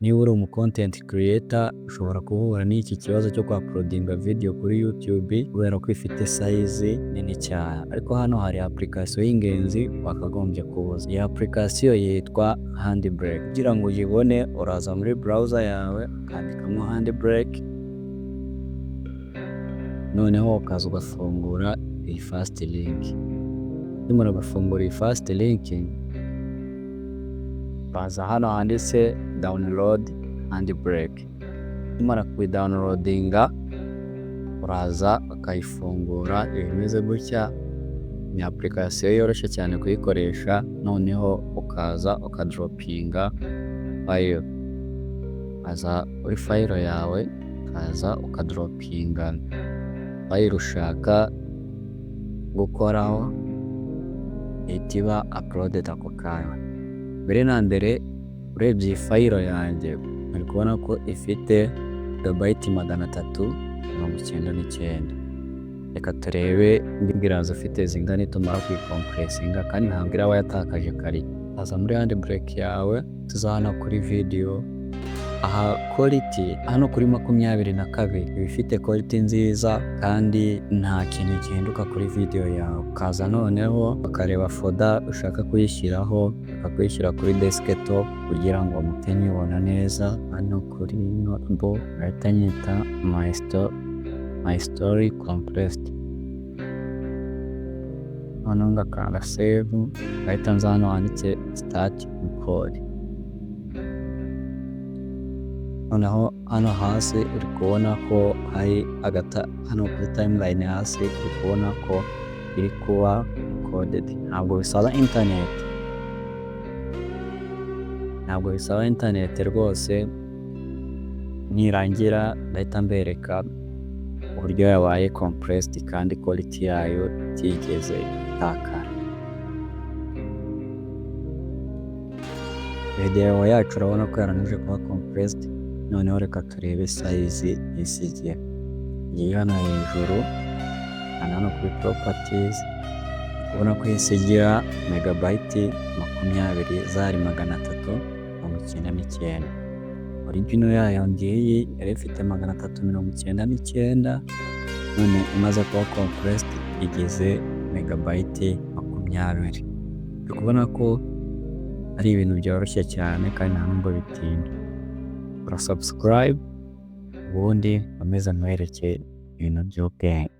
niba uri umu content creator ushobora guhura n'iki kibazo cyo uploadinga video kuri YouTube kubera ko ifite size nini cyane, ariko hano hari application y'ingenzi wakagombye kubuza. Iyi application yitwa Handbrake. Kugira ngo uyibone uraza muri browser yawe ukandikamo Handbrake, noneho ukaza ugafungura iyi first link. Nimara gufungura iyi first link, baza hano handitse download Handbrake. Nimara kuyidownloadinga uraza ukayifungura, ibimeze gutya. Ni application yoroshye cyane kuyikoresha, noneho ukaza ukadropinga file. Aza uri file yawe, ukaza ukadropinga file ushaka gukoraho, ihita uploaded ako kanya. Mbere na mbere urebye iyi file yanjye uri kubona ko ifite gigabyte 399. Reka turebe iraza ufite zingana nitumara kuyicompressinga, kandi ntabwo iraba yatakaje kare. Aza muri Handbrake yawe, tuzahana kuri video. Aha quality hano kuri 22 ifite quality nziza kandi nta kintu gihinduka kuri video yawe. Ukaza noneho ukareba folder ushaka kuyishyiraho, ukayishyira kuri desktop kugira ngo mutenye ubona neza. Hano kuri notebook ahita nyita my story compressed. Hano ngakanda save, ahita nza hano handitse start record. Noneho hano hasi uri kubona ko hari hano kuri timeline hasi uri kubona ko iri kuba recorded. Ntabwo bisaba internet rwose. Nirangira ndahita mbereka uburyo yabaye compressed kandi quality yayo itigeze itakara. Video yacu urabona ko yaranije kuba compressed. Noneho reka turebe size isigiye. Iyi hano hejuru, hano kuri properties ubona ko isigira megabyte 20 zari 399. Original yayo ngiyi yari ifite 399, none imaze kuba compressed igeze megabyte 20. Uri kubona ko ari ibintu byoroshye cyane kandi nta nubwo bitinda. Subscribe ubundi ameze nkwereke ibintu by'ubwenge.